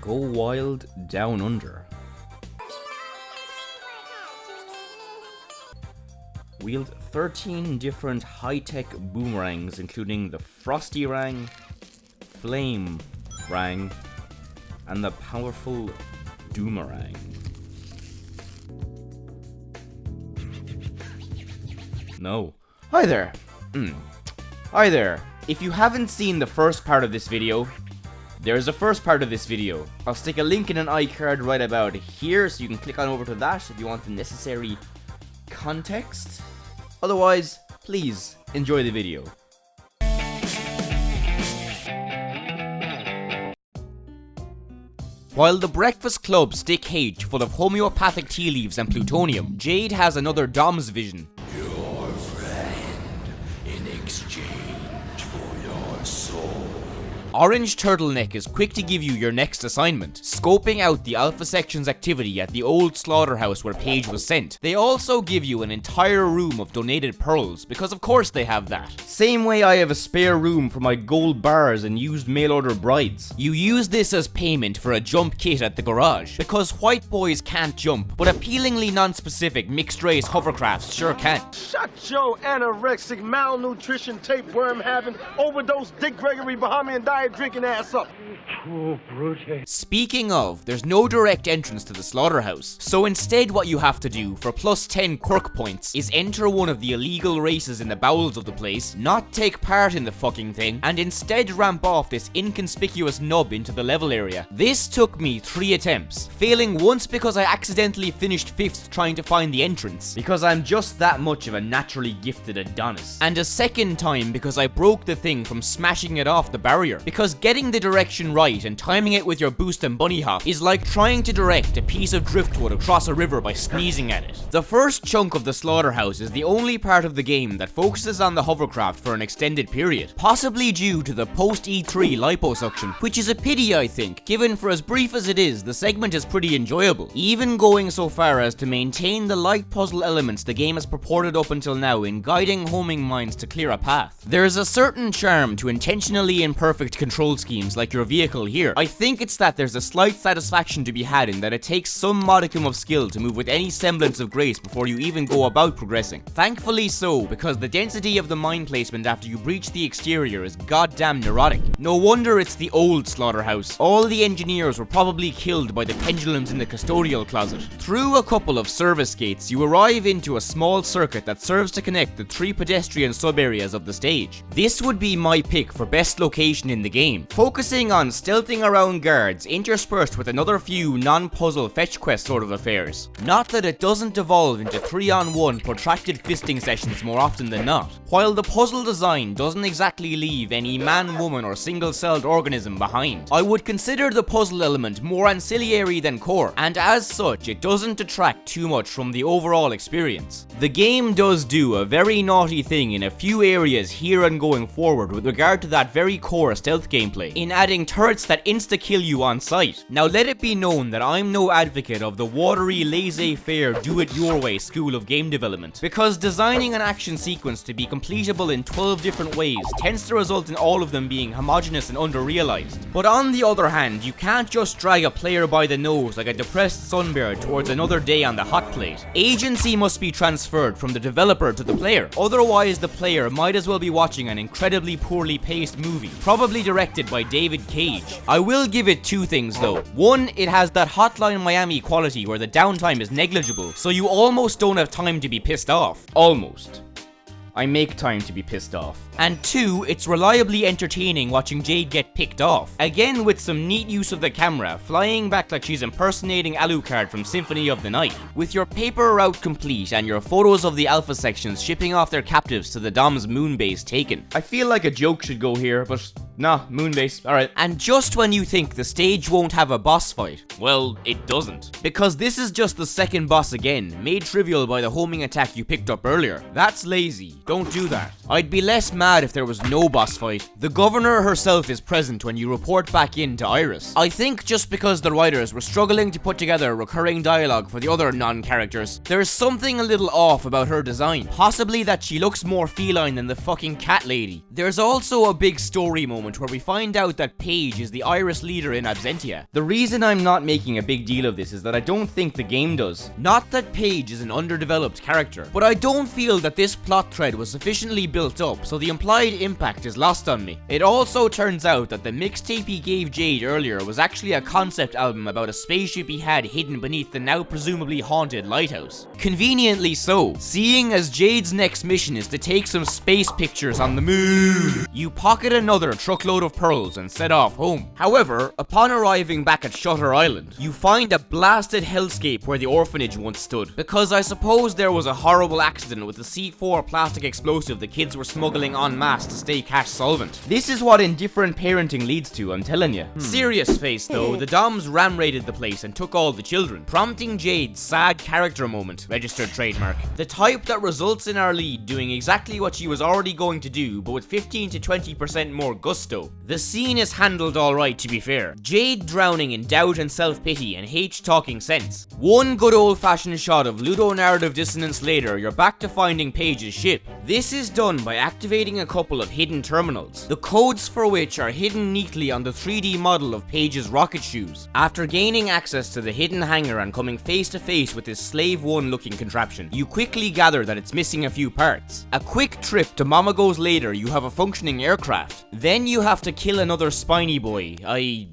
Go wild down under. Wield 13 different high-tech boomerangs, including the Frosty Rang, Flame Rang, and the powerful Doomerang. No. Hi there. Hi there. If you haven't seen the first part of this video, there's a first part of this video. I'll stick a link in an iCard right about here, so you can click on over to that if you want the necessary context. Otherwise, please enjoy the video. While the Breakfast Club stick H full of homeopathic tea leaves and plutonium, Jade has another Dom's vision. Your friend in exchange for your soul. Orange Turtleneck is quick to give you your next assignment, scoping out the Alpha Section's activity at the old slaughterhouse where Pey'j was sent. They also give you an entire room of donated pearls, because of course they have that. Same way I have a spare room for my gold bars and used mail-order brides. You use this as payment for a jump kit at the garage, because white boys can't jump, but appealingly non-specific mixed-race hovercrafts sure can. Shut your anorexic, malnutrition, tapeworm-having, overdose Dick Gregory Bahamian diet drinking ass up. Oh, Brutale. Speaking of, there's no direct entrance to the slaughterhouse, so instead what you have to do for plus 10 quirk points is enter one of the illegal races in the bowels of the place, not take part in the fucking thing, and instead ramp off this inconspicuous nub into the level area. This took me 3 attempts, failing once because I accidentally finished 5th trying to find the entrance, because I'm just that much of a naturally gifted Adonis, and a second time because I broke the thing from smashing it off the barrier, because getting the direction right and timing it with your boost and bunny hop is like trying to direct a piece of driftwood across a river by sneezing at it. The first chunk of the slaughterhouse is the only part of the game that focuses on the hovercraft for an extended period, possibly due to the post-E3 liposuction, which is a pity I think, given for as brief as it is, the segment is pretty enjoyable, even going so far as to maintain the light puzzle elements the game has purported up until now in guiding homing minds to clear a path. There's a certain charm to intentionally imperfect control schemes like your vehicle here. I think it's that there's a slight satisfaction to be had in that it takes some modicum of skill to move with any semblance of grace before you even go about progressing. Thankfully so, because the density of the mine placement after you breach the exterior is goddamn neurotic. No wonder it's the old slaughterhouse. All the engineers were probably killed by the pendulums in the custodial closet. Through a couple of service gates, you arrive into a small circuit that serves to connect the 3 pedestrian sub-areas of the stage. This would be my pick for best location in the game, focusing on stealthing around guards, interspersed with another few non-puzzle fetch quest sort of affairs. Not that it doesn't devolve into 3-on-1 protracted fisting sessions more often than not. While the puzzle design doesn't exactly leave any man, woman or single-celled organism behind, I would consider the puzzle element more ancillary than core, and as such it doesn't detract too much from the overall experience. The game does do a very naughty thing in a few areas here and going forward with regard to that very core stealth gameplay, in adding turrets that insta-kill you on sight. Now let it be known that I'm no advocate of the watery, laissez-faire, do-it-your-way school of game development, because designing an action sequence to be completable in 12 different ways tends to result in all of them being homogeneous and under-realized. But on the other hand, you can't just drag a player by the nose like a depressed sunbird towards another day on the hot plate. Agency must be transferred from the developer to the player, otherwise the player might as well be watching an incredibly poorly paced movie, probably directed by David Cage. I will give it 2 things though. One, it has that Hotline Miami quality where the downtime is negligible, so you almost don't have time to be pissed off. Almost. I make time to be pissed off. And 2, it's reliably entertaining watching Jade get picked off. Again with some neat use of the camera, flying back like she's impersonating Alucard from Symphony of the Night. With your paper route complete and your photos of the Alpha sections shipping off their captives to the Dom's moon base taken. I feel like a joke should go here, but nah, moon base, alright. And just when you think the stage won't have a boss fight, well, it doesn't. Because this is just the second boss again, made trivial by the homing attack you picked up earlier. That's lazy. Don't do that. I'd be less mad if there was no boss fight. The governor herself is present when you report back in to Iris. I think just because the writers were struggling to put together recurring dialogue for the other non-characters, there's something a little off about her design. Possibly that she looks more feline than the fucking cat lady. There's also a big story moment moment where we find out that pey'j is the iris leader in absentia. The reason I'm not making a big deal of this is that I don't think the game does. Not that pey'j is an underdeveloped character, but I don't feel that this plot thread was sufficiently built up, so the implied impact is lost on me. It also turns out that the mixtape he gave Jade earlier was actually a concept album about a spaceship he had hidden beneath the now presumably haunted lighthouse. Conveniently so, seeing as Jade's next mission is to take some space pictures on the moon. You pocket another truckload of pearls and set off home. However, upon arriving back at Shutter Island, you find a blasted hellscape where the orphanage once stood, because I suppose there was a horrible accident with the C4 plastic explosive the kids were smuggling en masse to stay cash solvent. This is what indifferent parenting leads to, I'm telling you. Serious face though, the Doms ram-raided the place and took all the children, prompting Jade's sad character moment, registered trademark. The type that results in our lead doing exactly what she was already going to do, but with 15 to 20% more gusto. The scene is handled alright, to be fair. Jade drowning in doubt and self-pity, and H talking sense. One good old-fashioned shot of ludonarrative dissonance later, you're back to finding pey'j's ship. This is done by activating a couple of hidden terminals, the codes for which are hidden neatly on the 3D model of pey'j's rocket shoes. After gaining access to the hidden hangar and coming face to face with this Slave 1 looking contraption, you quickly gather that it's missing a few parts. A quick trip to Mama Goes later, you have a functioning aircraft. Then you have to kill another spiny boy. I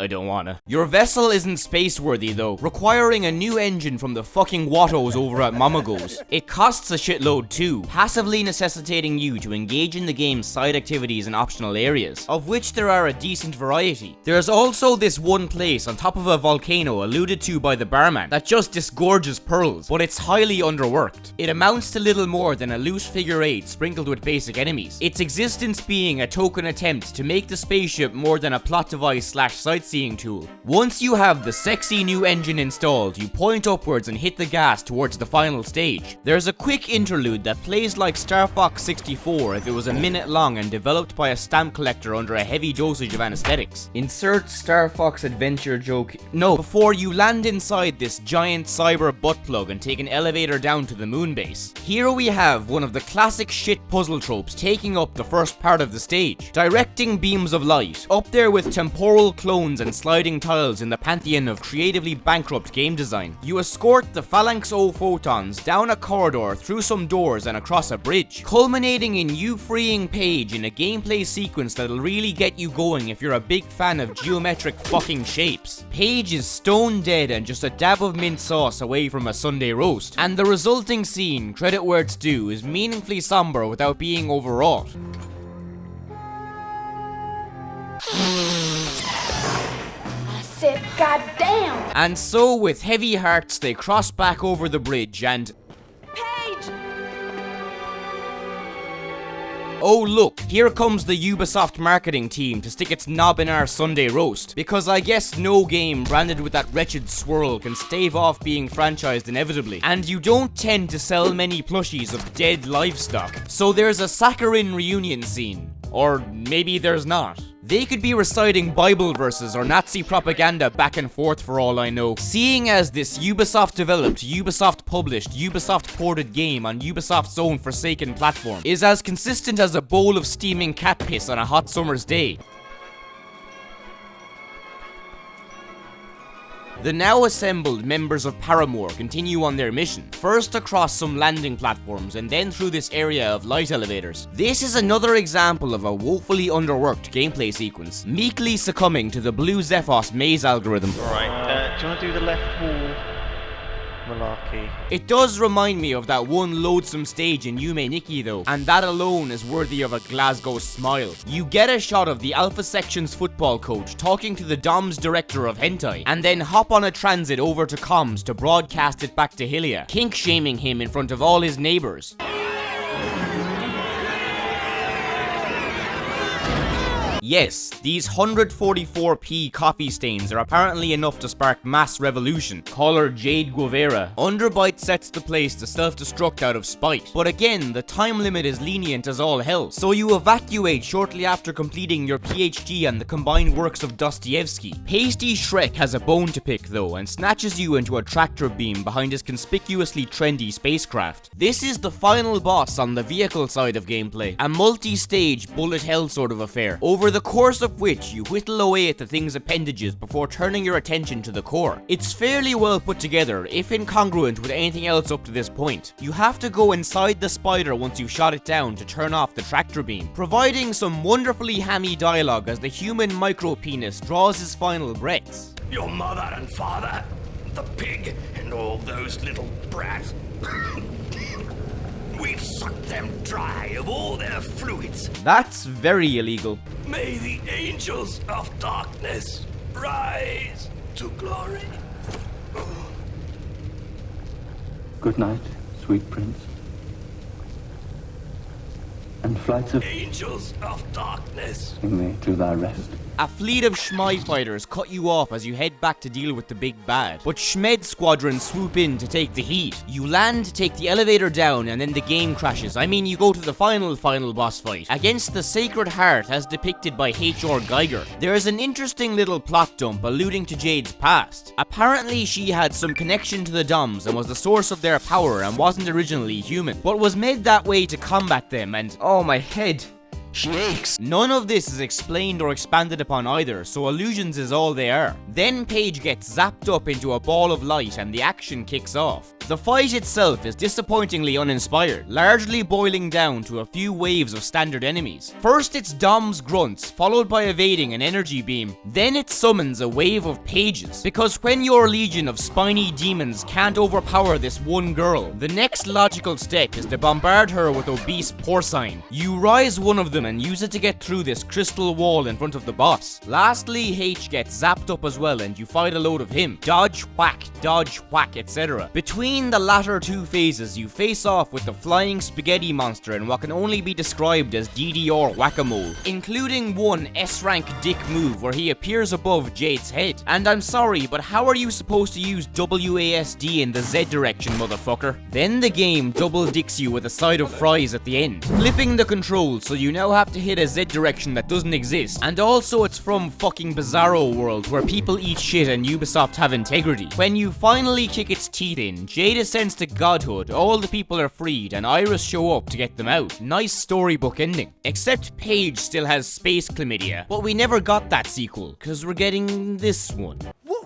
don't wanna. Your vessel isn't space-worthy though, requiring a new engine from the fucking Wattos over at Mama Goes. It costs a shitload too, passively necessitating you to engage in the game's side activities and optional areas, of which there are a decent variety. There's also this one place on top of a volcano alluded to by the barman that just disgorges pearls, but it's highly underworked. It amounts to little more than a loose figure 8 sprinkled with basic enemies, its existence being a token attempt to make the spaceship more than a plot device / sightseeing tool. Once you have the sexy new engine installed, you point upwards and hit the gas towards the final stage. There's a quick interlude that plays like Starfox 64 if it was a minute long and developed by a stamp collector under a heavy dosage of anesthetics. Insert Starfox Adventure joke. No, before you land inside this giant cyber butt plug and take an elevator down to the moon base. Here we have one of the classic shit puzzle tropes taking up the first part of the stage. Directing beams of light, up there with temporal clones and sliding tiles in the pantheon of creatively bankrupt game design. You escort the Phalanx O photons down a corridor, through some doors and across a bridge, culminating in you freeing pey'j in a gameplay sequence that'll really get you going if you're a big fan of geometric fucking shapes. pey'j is stone dead and just a dab of mint sauce away from a Sunday roast, and the resulting scene, credit where it's due, is meaningfully somber without being overwrought. I said, goddamn! And so, with heavy hearts, they cross back over the bridge and... pey'j! Oh look, here comes the Ubisoft marketing team to stick its knob in our Sunday roast, because I guess no game branded with that wretched swirl can stave off being franchised inevitably, and you don't tend to sell many plushies of dead livestock. So there's a saccharine reunion scene. Or maybe there's not. They could be reciting Bible verses or Nazi propaganda back and forth for all I know. Seeing as this Ubisoft developed, Ubisoft published, Ubisoft ported game on Ubisoft's own forsaken platform is as consistent as a bowl of steaming cat piss on a hot summer's day. The now assembled members of Paramore continue on their mission, first across some landing platforms and then through this area of light elevators. This is another example of a woefully underworked gameplay sequence, meekly succumbing to the Blue Zephos maze algorithm. Alright, do you want to do the left wall malarkey? It does remind me of that one loathsome stage in Yume Nikki though, and that alone is worthy of a Glasgow smile. You get a shot of the Alpha Section's football coach talking to the Dom's director of hentai, and then hop on a transit over to comms to broadcast it back to Hylia, kink-shaming him in front of all his neighbours. Yes, these 144p coffee stains are apparently enough to spark mass revolution. Call her Jade Guevara. Underbite sets the place to self-destruct out of spite. But again, the time limit is lenient as all hell, so you evacuate shortly after completing your PhD on the combined works of Dostoevsky. Pasty Shrek has a bone to pick though, and snatches you into a tractor beam behind his conspicuously trendy spacecraft. This is the final boss on the vehicle side of gameplay, a multi-stage bullet hell sort of affair, over the course of which you whittle away at the thing's appendages before turning your attention to the core. It's fairly well put together, if incongruent with anything else up to this point. You have to go inside the spider once you've shot it down to turn off the tractor beam, providing some wonderfully hammy dialogue as the human micro-penis draws his final breaths. Your mother and father, the pig, and all those little brats. We've sucked them dry of all their fluids. That's very illegal. May the angels of darkness rise to glory. Good night, sweet prince. And flights of Angels of darkness. bring me to thy rest. A fleet of Schmei fighters cut you off as you head back to deal with the big bad, but Schmed squadrons swoop in to take the heat. You land, take the elevator down, and then the game crashes. I mean, you go to the final boss fight, against the Sacred Heart as depicted by H.R. Geiger. There is an interesting little plot dump alluding to Jade's past. Apparently she had some connection to the Doms and was the source of their power and wasn't originally human, but was made that way to combat them, and oh my head. She aches. None of this is explained or expanded upon either, so illusions is all they are. Then pey'j gets zapped up into a ball of light and the action kicks off. The fight itself is disappointingly uninspired, largely boiling down to a few waves of standard enemies. First it's Dom's grunts, followed by evading an energy beam. Then it summons a wave of pey'jes, because when your legion of spiny demons can't overpower this one girl, the next logical step is to bombard her with obese porcine. You rise one of them and use it to get through this crystal wall in front of the boss. Lastly, H gets zapped up as well and you fight a load of him. Dodge, whack, etc. Between the latter two phases, you face off with the flying spaghetti monster in what can only be described as DDR whack-a-mole, including one S-rank dick move where he appears above Jade's head. And I'm sorry, but how are you supposed to use WASD in the Z direction, motherfucker? Then the game double dicks you with a side of fries at the end, flipping the controls so you now have to hit a Z direction that doesn't exist. And also it's from fucking Bizarro World where people eat shit and Ubisoft have integrity. When you finally kick its teeth in, Jade ascends to godhood, all the people are freed, and Iris show up to get them out. Nice storybook ending. Except pey'j still has space chlamydia, but we never got that sequel, cause we're getting this one.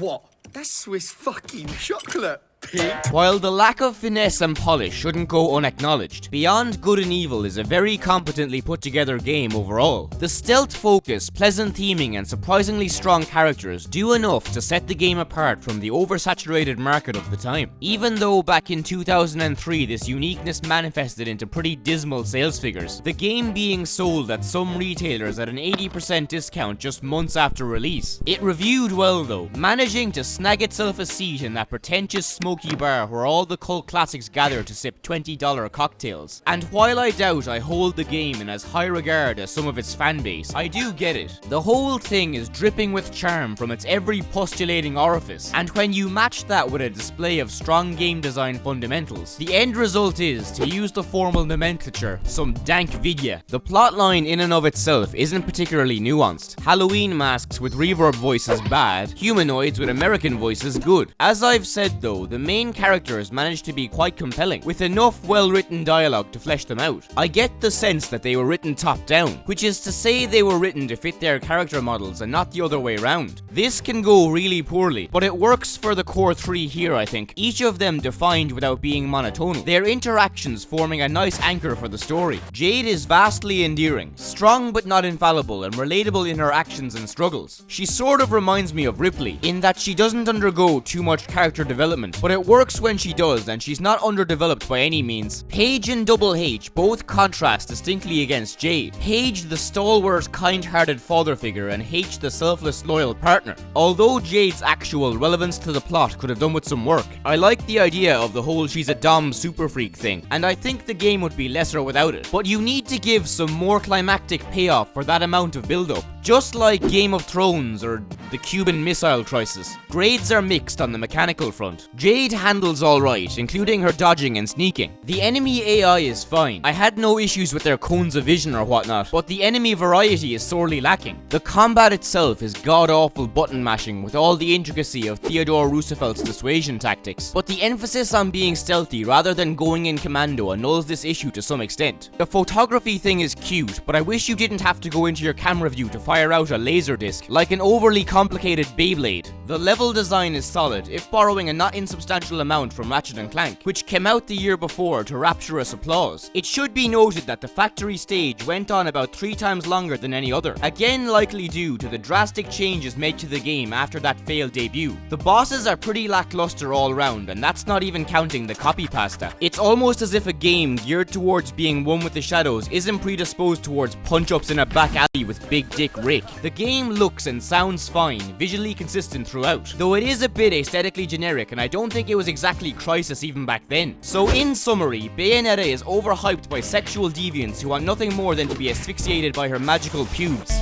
What? That's Swiss fucking chocolate, pig. While the lack of finesse and polish shouldn't go unacknowledged, Beyond Good and Evil is a very competently put together game overall. The stealth focus, pleasant theming, and surprisingly strong characters do enough to set the game apart from the oversaturated market of the time. Even though back in 2003 this uniqueness manifested into pretty dismal sales figures, the game being sold at some retailers at an 80% discount just months after release. It reviewed well though, managing to snag itself a seat in that pretentious smoky bar where all the cult classics gather to sip $20 cocktails. And while I doubt I hold the game in as high regard as some of its fanbase, I do get it. The whole thing is dripping with charm from its every postulating orifice, and when you match that with a display of strong game design fundamentals, the end result is, to use the formal nomenclature, some dank vidya. The plotline in and of itself isn't particularly nuanced. Halloween masks with reverb voices bad, humanoids with American voices good. As I've said though, the main characters managed to be quite compelling, with enough well-written dialogue to flesh them out. I get the sense that they were written top-down, which is to say they were written to fit their character models and not the other way around. This can go really poorly, but it works for the core three here I think, each of them defined without being monotonal, their interactions forming a nice anchor for the story. Jade is vastly endearing, strong but not infallible, and relatable in her actions and struggles. She sort of reminds me of Ripley, in that she doesn't undergo too much character development, but it works when she does, and she's not underdeveloped by any means. Pey'j and Double H both contrast distinctly against Jade. Pey'j the stalwart, kind-hearted father figure, and H the selfless, loyal partner. Although Jade's actual relevance to the plot could have done with some work, I like the idea of the whole she's a dom super freak thing, and I think the game would be lesser without it. But you need to give some more climactic payoff for that amount of build-up. Just like Game of Thrones or the Cuban Missile Crisis. Grades are mixed on the mechanical front. Jade handles alright, including her dodging and sneaking. The enemy AI is fine. I had no issues with their cones of vision or whatnot, but the enemy variety is sorely lacking. The combat itself is god-awful button mashing with all the intricacy of Theodore Roosevelt's dissuasion tactics, but the emphasis on being stealthy rather than going in commando annuls this issue to some extent. The photography thing is cute, but I wish you didn't have to go into your camera view to fire out a laser disc, like an overly complicated Beyblade. The level design is solid, if borrowing a not insubstantial amount from Ratchet & Clank, which came out the year before to rapturous applause. It should be noted that the factory stage went on about 3 times longer than any other, again likely due to the drastic changes made to the game after that failed debut. The bosses are pretty lackluster all round, and that's not even counting the copy pasta. It's almost as if a game geared towards being one with the shadows isn't predisposed towards punch-ups in a back alley with Big Dick Rick. The game looks and sounds fine, visually consistent throughout, though it is a bit aesthetically generic, and I don't think it was exactly Crysis even back then. So in summary, Bayonetta is overhyped by sexual deviants who want nothing more than to be asphyxiated by her magical pubes.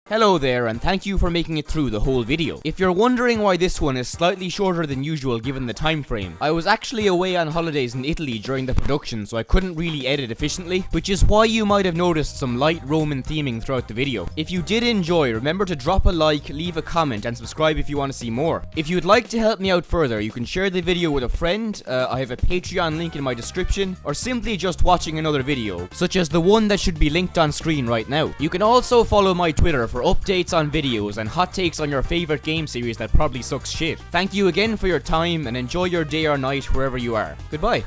Hello there, and thank you for making it through the whole video. If you're wondering why this one is slightly shorter than usual given the time frame, I was actually away on holidays in Italy during the production, so I couldn't really edit efficiently, which is why you might have noticed some light Roman theming throughout the video. If you did enjoy, remember to drop a like, leave a comment, and subscribe if you want to see more. If you'd like to help me out further, you can share the video with a friend, I have a Patreon link in my description, or simply just watching another video, such as the one that should be linked on screen right now. You can also follow my Twitter for updates on videos and hot takes on your favorite game series that probably sucks shit. Thank you again for your time, and enjoy your day or night wherever you are. Goodbye.